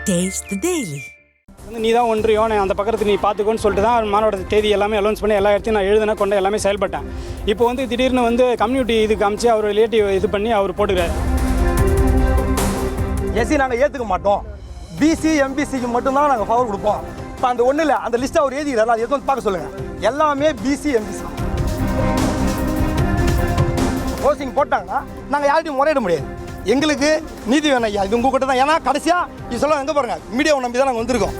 Taste the Daily. நீ தான் ஒன்றியம் அந்த பக்கத்துக்கு நீ பார்த்துக்கோன்னு சொல்லிட்டு தான் மாணவரோட தேதி எல்லாமே அலௌன்ஸ் பண்ணி எல்லா இடத்தையும் நான் எழுதுன கொண்ட எல்லாமே செயல்பட்டேன். இப்போ திடீர்னு கம்யூனிட்டி இது காமிச்சு அவர் ரிலேட்டிவ் இது பண்ணி அவர் போட்டுக்கிறார். எஸ்சி நாங்கள் ஏற்றுக்க மாட்டோம், பிசி எம்பிசிக்கு மட்டும்தான் நாங்கள் பவர் கொடுப்போம். இப்போ அந்த ஒன்றும் இல்லை, அந்த லிஸ்ட்டை அவர் எழுதிக்கிறார், அது எதுவும் பார்க்க சொல்லுங்கள். எல்லாமே பிசி எம்பிசி போஸ்டிங் போட்டாங்கன்னா நாங்கள் யார்கிட்டையும் முறையிட முடியாது. எங்களுக்கு நீதி வேணும் ஐயா, இது உங்கள் கிட்ட தான். ஏன்னா கடைசியாக இது சொல்ல எங்கே பாருங்கள், மீடியாவை நம்பி தான் நாங்கள் வந்திருக்கோம்.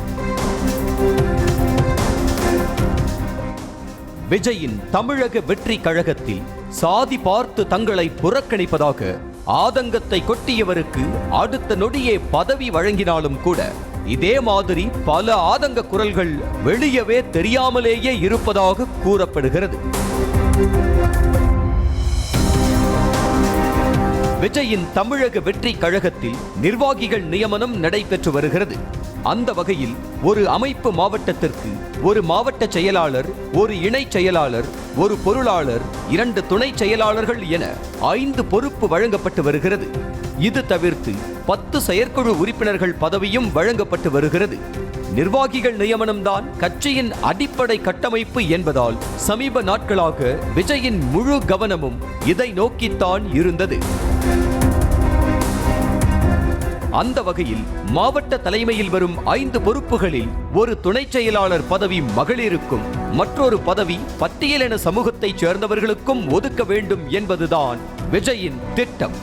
விஜயின் தமிழக வெற்றி கழகத்தில் சாதி பார்த்து தங்களை புறக்கணிப்பதாக ஆதங்கத்தை கொட்டியவருக்கு அடுத்த நொடியே பதவி வழங்கினாலும் கூட இதே மாதிரி பல ஆதங்க குரல்கள் வெளியவே தெரியாமலேயே இருப்பதாக கூறப்படுகிறது. விஜயின் தமிழக வெற்றி கழகத்தில் நிர்வாகிகள் நியமனம் நடைபெற்று வருகிறது. அந்த வகையில் ஒரு அமைப்பு மாவட்டத்திற்கு ஒரு மாவட்ட செயலாளர், ஒரு இணை செயலாளர், ஒரு பொருளாளர், 2 துணை செயலாளர்கள் என 5 பொறுப்பு வழங்கப்பட்டு வருகிறது. இது தவிர்த்து 10 செயற்குழு உறுப்பினர்கள் பதவியும் வழங்கப்பட்டு வருகிறது. நிர்வாகிகள் நியமனம்தான் கட்சியின் அடிப்படை கட்டமைப்பு என்பதால் சமீப நாட்களாக விஜயின் முழு கவனமும் இதை நோக்கித்தான் இருந்தது. அந்த வகையில் மாவட்ட தலைமையில் வரும் 5 பொறுப்புகளில் ஒரு துணை செயலாளர் பதவி மகளிருக்கும், மற்றொரு பதவி பட்டியலின சமூகத்தைச் சேர்ந்தவர்களுக்கும் ஒதுக்க வேண்டும் என்பதுதான் விஜயின் திட்டம்.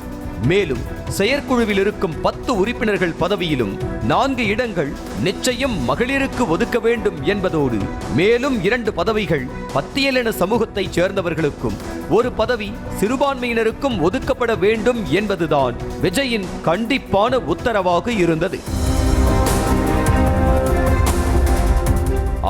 மேலும் செயற்குழுவில் இருக்கும் 10 உறுப்பினர்கள் பதவியிலும் 4 இடங்கள் நிச்சயம் மகளிருக்கு ஒதுக்க வேண்டும் என்பதோடு மேலும் 2 பதவிகள் பட்டியலின சமூகத்தைச் சேர்ந்தவர்களுக்கும், ஒரு பதவி சிறுபான்மையினருக்கும் ஒதுக்கப்பட வேண்டும் என்பதுதான் விஜயின் கண்டிப்பான உத்தரவாக இருந்தது.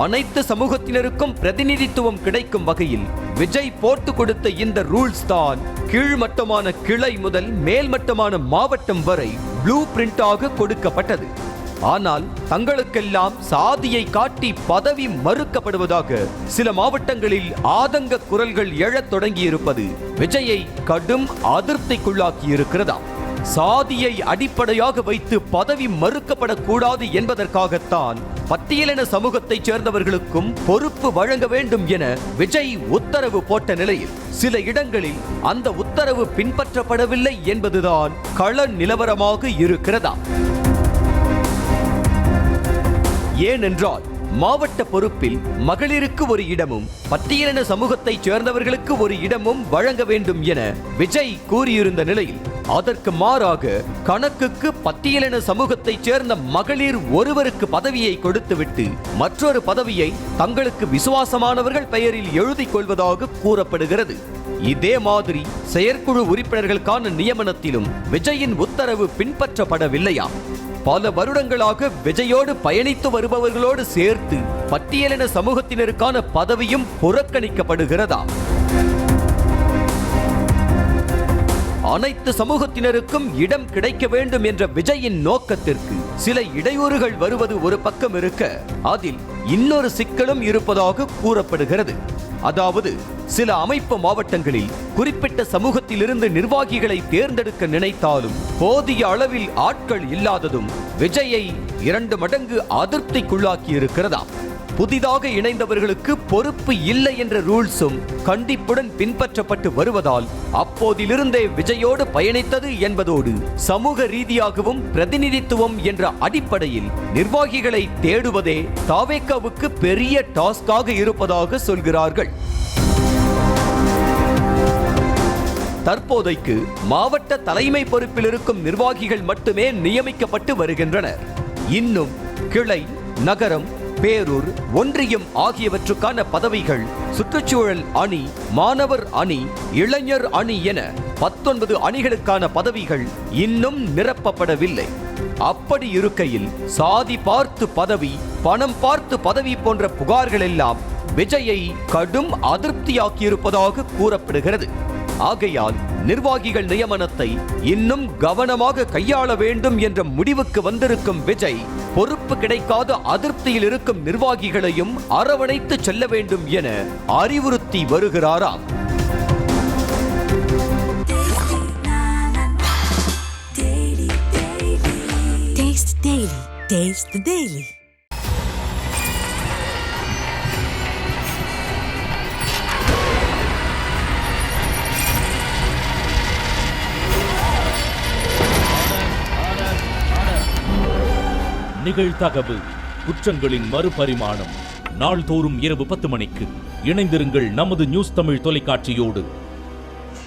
அனைத்து சமூகத்தினருக்கும் பிரதிநிதித்துவம் கிடைக்கும் வகையில் விஜய் போட்டு கொடுத்த இந்த ரூல்ஸ் தான் கீழ்மட்டமான கிளை முதல் மேல்மட்டமான மாவட்டம் வரை ப்ளூ பிரிண்டாக கொடுக்கப்பட்டது. ஆனால் தங்களுக்கெல்லாம் சாதியை காட்டி பதவி மறுக்கப்படுவதாக சில மாவட்டங்களில் ஆதங்க குரல்கள் எழத் தொடங்கியிருப்பது விஜயை கடும் அதிருப்திக்குள்ளாக்கி இருக்கிறதா? சாதியை அடிப்படையாக வைத்து பதவி மறுக்கப்படக்கூடாது என்பதற்காகத்தான் பட்டியலின சமூகத்தைச் சேர்ந்தவர்களுக்கும் பொறுப்பு வழங்க வேண்டும் என விஜய் உத்தரவு போட்ட நிலையில் சில இடங்களில் அந்த உத்தரவு பின்பற்றப்படவில்லை என்பதுதான் கள நிலவரமாக இருக்கிறதா? ஏனென்றால் மாவட்ட பொறுப்பில் மகளிருக்கு ஒரு இடமும் பட்டியலின சமூகத்தைச் சேர்ந்தவர்களுக்கு ஒரு இடமும் வழங்க வேண்டும் என விஜய் கூறியிருந்த நிலையில் அதற்கு மாறாக கணக்குக்கு பட்டியலின சமூகத்தைச் சேர்ந்த மகளிர் ஒருவருக்கு பதவியை கொடுத்துவிட்டு மற்றொரு பதவியை தங்களுக்கு விசுவாசமானவர்கள் பெயரில் எழுதிக் கொள்வதாக கூறப்படுகிறது. இதே மாதிரி செயற்குழு உறுப்பினர்களுக்கான நியமனத்திலும் விஜயின் உத்தரவு பின்பற்றப்படவில்லையா? பல வருடங்களாக விஜயோடு பயணித்து வருபவர்களோடு சேர்த்து பட்டியலின சமூகத்தினருக்கான பதவியும் புறக்கணிக்கப்படுகிறதா? அனைத்து சமூகத்தினருக்கும் இடம் கிடைக்க வேண்டும் என்ற விஜயின் நோக்கத்திற்கு சில இடையூறுகள் வருவது ஒரு பக்கம் இருக்க, அதில் இன்னொரு சிக்கலும் இருப்பதாக கூறப்படுகிறது. அதாவது சில அமைப்பு மாவட்டங்களில் குறிப்பிட்ட சமூகத்திலிருந்து நிர்வாகிகளை தேர்ந்தெடுக்க நினைத்தாலும் போதிய அளவில் ஆட்கள் இல்லாததும் விஜயை 2 மடங்கு அதிருப்திக்குள்ளாக்கி இருக்கிறதா? புதிதாக இணைந்தவர்களுக்கு பொறுப்பு இல்லை என்ற ரூல்ஸும் கண்டிப்புடன் பின்பற்றப்பட்டு வருவதால் அப்போதிலிருந்தே விஜயோடு பயணித்தது என்பதோடு சமூக ரீதியாகவும் பிரதிநிதித்துவம் என்ற அடிப்படையில் நிர்வாகிகளை தேடுவதே தாவேகாவுக்கு பெரிய டாஸ்காக இருப்பதாக சொல்கிறார்கள். தற்போதைக்கு மாவட்ட தலைமை பொறுப்பில் இருக்கும் நிர்வாகிகள் மட்டுமே நியமிக்கப்பட்டு வருகின்றனர். இன்னும் கிளை, நகரம், பேரூர், ஒன்றியம் ஆகியவற்றுக்கான பதவிகள், சுற்றுச்சூழல் அணி, மாணவர் அணி, இளைஞர் அணி என 19 அணிகளுக்கான பதவிகள் இன்னும் நிரப்பப்படவில்லை. அப்படி இருக்கையில் சாதி பார்த்து பதவி, பணம் பார்த்து பதவி போன்ற புகார்கள் எல்லாம் விஜயை கடும் அதிருப்தியாக்கியிருப்பதாக கூறப்படுகிறது. ஆகையால் நிர்வாகிகள் நியமனத்தை இன்னும் கவனமாக கையாள வேண்டும் என்ற முடிவுக்கு வந்திருக்கும் விஜய் பொறுப்பு கிடைக்காத அதிருப்தியில் இருக்கும் நிர்வாகிகளையும் அரவணைத்து செல்ல வேண்டும் என அறிவுறுத்தி வருகிறாராம். Taste Daily. Taste the Daily. நிகழ்தகவு குற்றங்களின் மறுபரிமாணம் நாள்தோறும் இரவு 10 மணிக்கு இணைந்திருங்கள் நமது நியூஸ் தமிழ் தொலைக்காட்சியோடு.